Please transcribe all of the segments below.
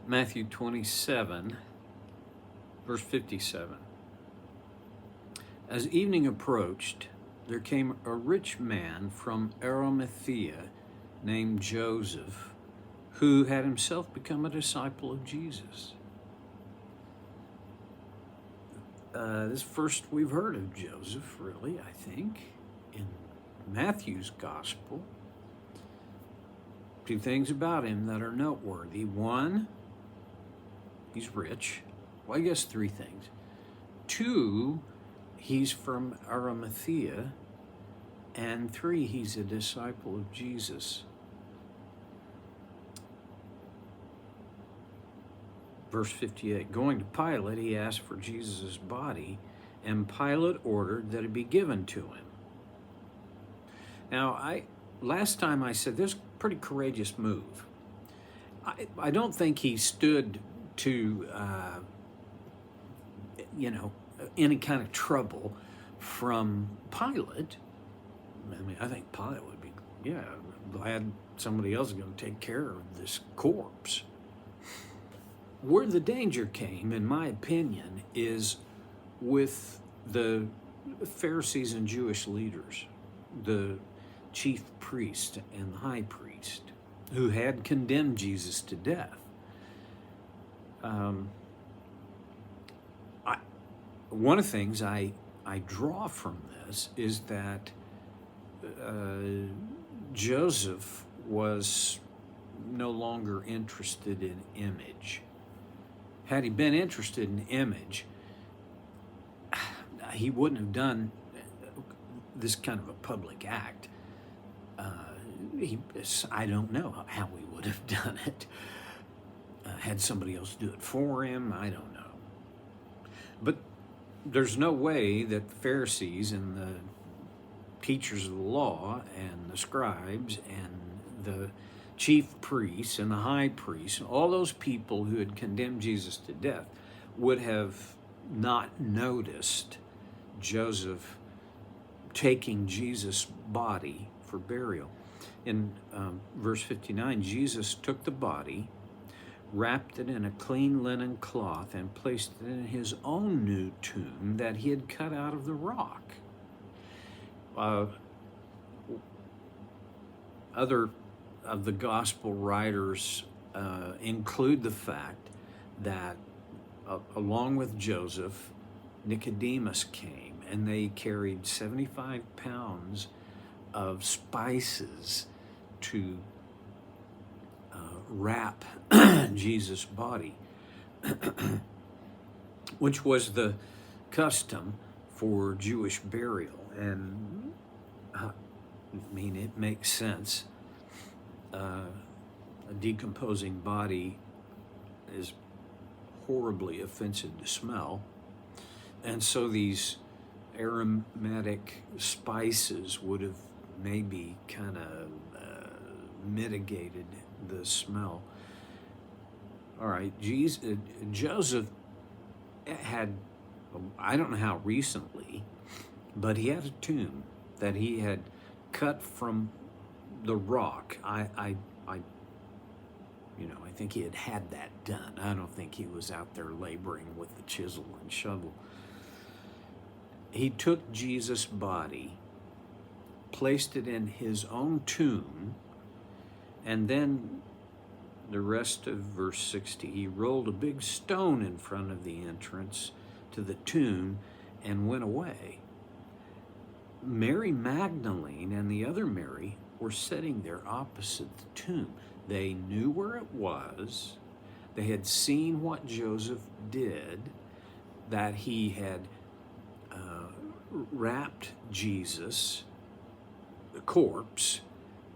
Matthew 27, verse 57. As evening approached, there came a rich man from Arimathea named Joseph, who had himself become a disciple of Jesus. This first we've heard of Joseph, really, I think, in Matthew's gospel. Two things about him that are noteworthy. One, he's rich. Well, I guess three things. Two, he's from Arimathea. And three, he's a disciple of Jesus. Verse 58, going to Pilate, he asked for Jesus' body, and Pilate ordered that it be given to him. Now, last time I said this is a pretty courageous move. I don't think he stood to, any kind of trouble from Pilate. I mean, I think Pilate would be, glad somebody else is going to take care of this corpse. Where the danger came, in my opinion, is with the Pharisees and Jewish leaders, the chief priest and the high priest, who had condemned Jesus to death. One of the things I draw from this is that Joseph was no longer interested in image. Had he been interested in image, he wouldn't have done this kind of a public act. I don't know how he would have done it. Had somebody else do it for him, I don't know. But there's no way that the Pharisees and the teachers of the law and the scribes and the chief priests and the high priests, all those people who had condemned Jesus to death, would have not noticed Joseph taking Jesus' body for burial. In verse 59, Jesus took the body, wrapped it in a clean linen cloth, and placed it in his own new tomb that he had cut out of the rock. Other of the gospel writers include the fact that along with Joseph, Nicodemus came, and they carried 75 pounds of spices to wrap Jesus' body, which was the custom for Jewish burial. And I mean, it makes sense. A decomposing body is horribly offensive to smell. And so these aromatic spices would have maybe kind of mitigated the smell. All right, Joseph had, I don't know how recently, but he had a tomb that he had cut from the rock. I think he had that done. I don't think he was out there laboring with the chisel and shovel. He took Jesus' body, placed it in his own tomb, and then the rest of verse 60, he rolled a big stone in front of the entrance to the tomb and went away. Mary Magdalene and the other Mary were sitting there opposite the tomb. They knew where it was. They had seen what Joseph did, that he had wrapped Jesus, the corpse,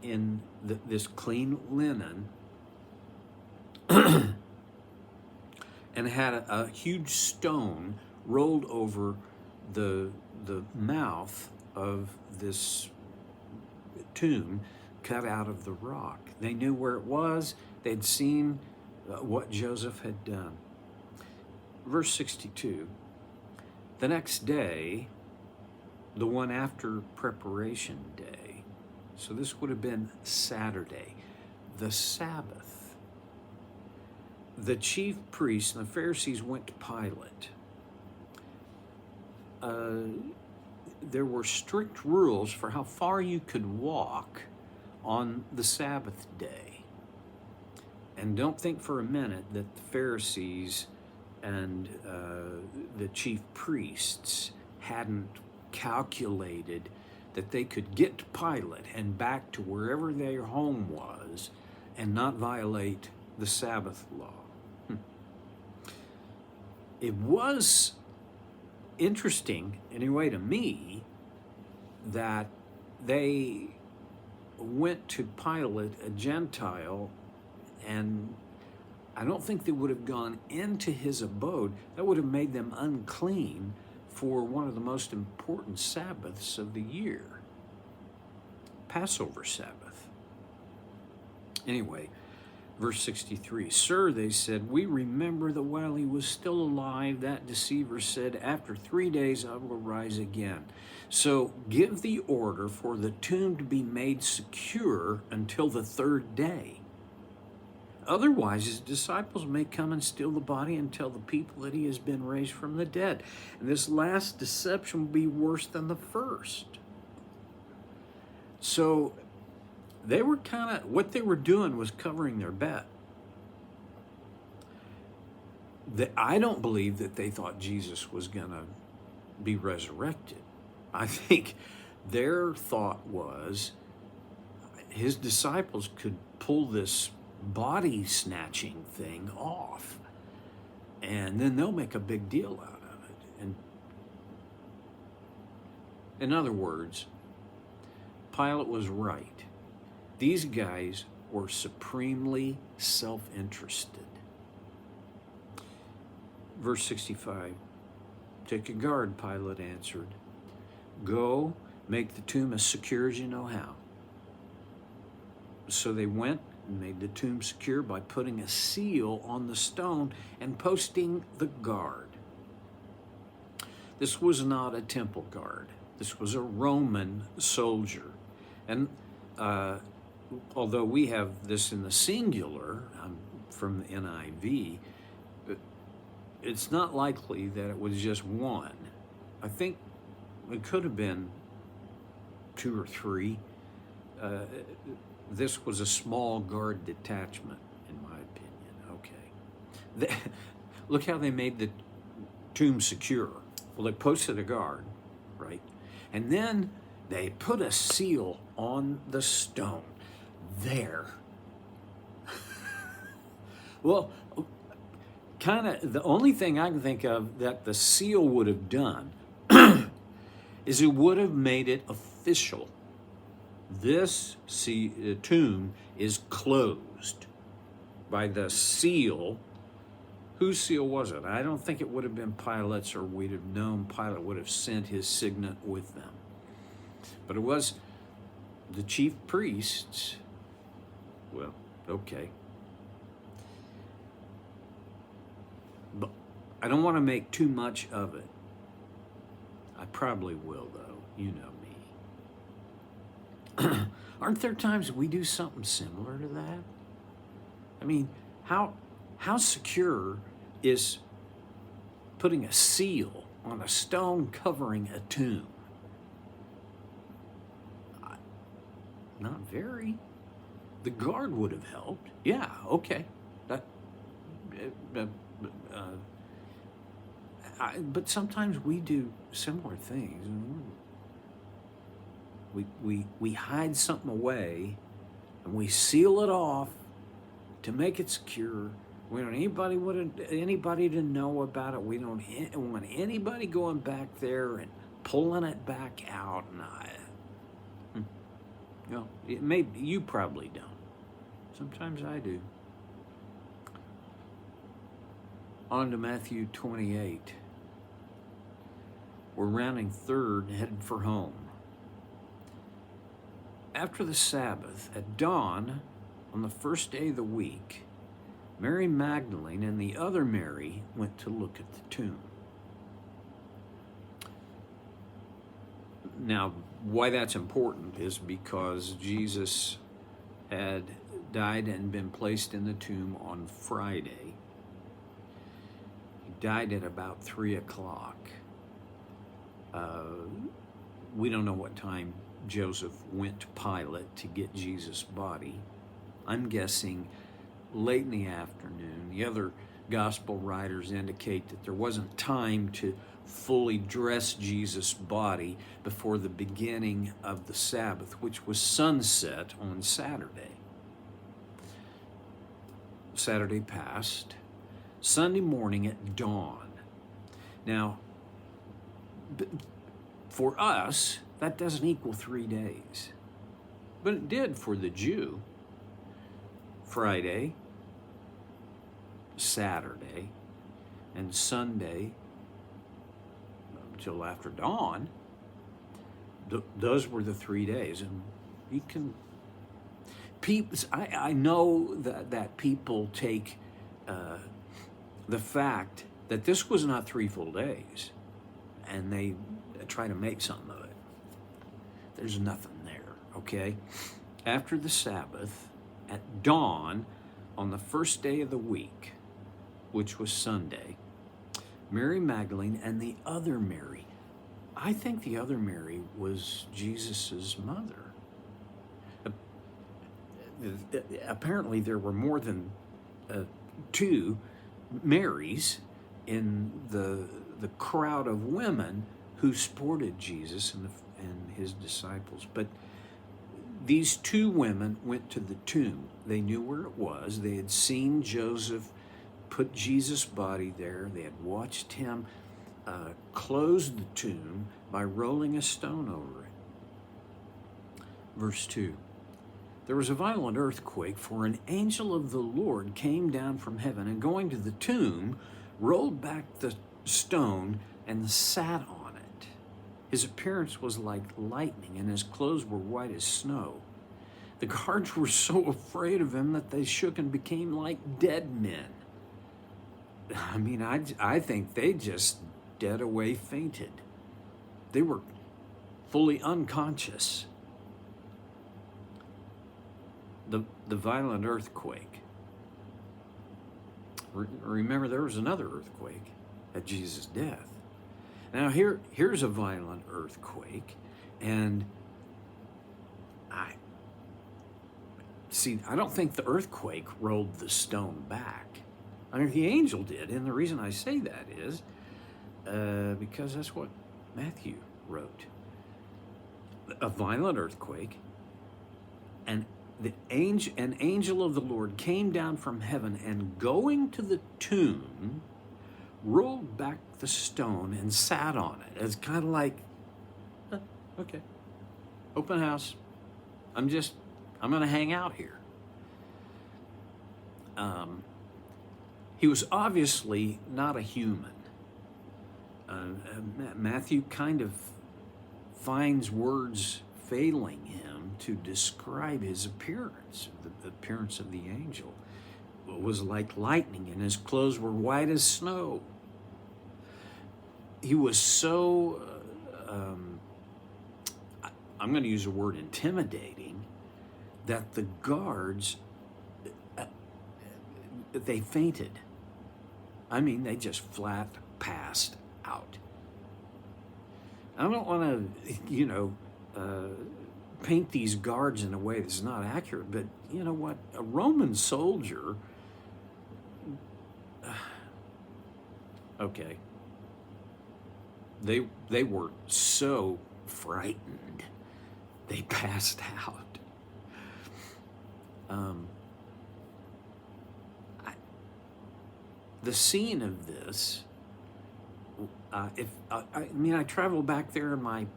in this clean linen and had a huge stone rolled over the mouth of this tomb cut out of the rock. They knew where it was. They'd seen what Joseph had done. Verse 62, the next day, the one after preparation day, so this would have been Saturday, the Sabbath, the chief priests and the Pharisees went to Pilate. There were strict rules for how far you could walk on the Sabbath day. And don't think for a minute that the Pharisees and the chief priests hadn't calculated that they could get to Pilate and back to wherever their home was and not violate the Sabbath law. It was interesting, anyway, to me, that they went to Pilate, a Gentile, and I don't think they would have gone into his abode. That would have made them unclean for one of the most important Sabbaths of the year, Passover Sabbath. Anyway, verse 63, "Sir," they said, "we remember that while he was still alive, that deceiver said, 'After 3 days I will rise again.' So give the order for the tomb to be made secure until the 3rd day. Otherwise, his disciples may come and steal the body and tell the people that he has been raised from the dead. And this last deception will be worse than the first." So they were what they were doing was covering their bet. I don't believe that they thought Jesus was going to be resurrected. I think their thought was his disciples could pull this body snatching thing off, and then they'll make a big deal out of it. And in other words, Pilate was right. These guys were supremely self-interested. Verse 65, "Take a guard," Pilate answered. "Go, make the tomb as secure as you know how." So they went and made the tomb secure by putting a seal on the stone and posting the guard. This was not a temple guard. This was a Roman soldier. And although we have this in the singular from the NIV, it's not likely that it was just one. I think it could have been 2 or 3. This was a small guard detachment, in my opinion. Okay. Look how they made the tomb secure. Well, they posted a guard, right? And then they put a seal on the stone. There. Well, kind of the only thing I can think of that the seal would have done is it would have made it official. This tomb is closed by the seal. Whose seal was it? I don't think it would have been Pilate's, or we'd have known Pilate would have sent his signet with them. But it was the chief priests. Well, okay. But I don't want to make too much of it. I probably will, though. You know me. Aren't there times we do something similar to that? I mean, how secure is putting a seal on a stone covering a tomb? Not very. The guard would have helped. Yeah, okay. But sometimes we do similar things. We hide something away and we seal it off to make it secure. We don't want anybody to know about it. We don't want anybody going back there and pulling it back out. And you probably don't. Sometimes I do. On to Matthew 28. We're rounding third, headed for home. After the Sabbath, at dawn, on the first day of the week, Mary Magdalene and the other Mary went to look at the tomb. Now, why that's important is because Jesus had died and been placed in the tomb on Friday. died at about 3 o'clock. We don't know what time Joseph went to Pilate to get Jesus' body. I'm guessing late in the afternoon. The other gospel writers indicate that there wasn't time to fully dress Jesus' body before the beginning of the Sabbath, which was sunset on Saturday. Saturday passed. Sunday morning at dawn. Now, for us, that doesn't equal 3 days. But it did for the Jew. Friday, Saturday, and Sunday until after dawn, those were the 3 days. And you can, I know that people take the fact that this was not 3 full days, and they try to make something of it. There's nothing there, okay? After the Sabbath, at dawn, on the first day of the week, which was Sunday, Mary Magdalene and the other Mary, I think the other Mary was Jesus's mother. Apparently there were more than 2 Marys in the crowd of women who supported Jesus and his disciples. But these 2 women went to the tomb. They knew where it was. They had seen Joseph put Jesus' body there. They had watched him close the tomb by rolling a stone over it. Verse 2. There was a violent earthquake, for an angel of the Lord came down from heaven, and going to the tomb, rolled back the stone and sat on it. His appearance was like lightning, and his clothes were white as snow. The guards were so afraid of him that they shook and became like dead men. I mean, I think they just dead away fainted. They were fully unconscious. The violent earthquake. Remember, there was another earthquake at Jesus' death. Now here's a violent earthquake, and I don't think the earthquake rolled the stone back. I mean, the angel did, and the reason I say that is because that's what Matthew wrote. A violent earthquake, and an angel of the Lord came down from heaven, and going to the tomb, rolled back the stone and sat on it. It's kind of like, okay, open house. I'm going to hang out here. He was obviously not a human. Matthew kind of finds words failing him to describe his appearance. The appearance of the angel was like lightning, and his clothes were white as snow. He was so, I'm going to use the word intimidating, that the guards, they fainted. I mean, they just flat passed out. I don't want to, paint these guards in a way that's not accurate, but you know what? A Roman soldier, okay, they were so frightened, they passed out. The scene of this, I travel back there in my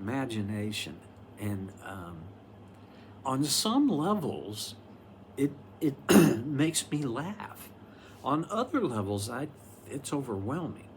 imagination, and on some levels, it makes me laugh. On other levels, it's overwhelming.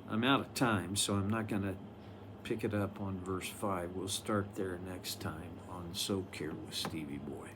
I'm out of time, so I'm not going to pick it up on verse 5. We'll start there next time on Soak Here with Stevie Boy.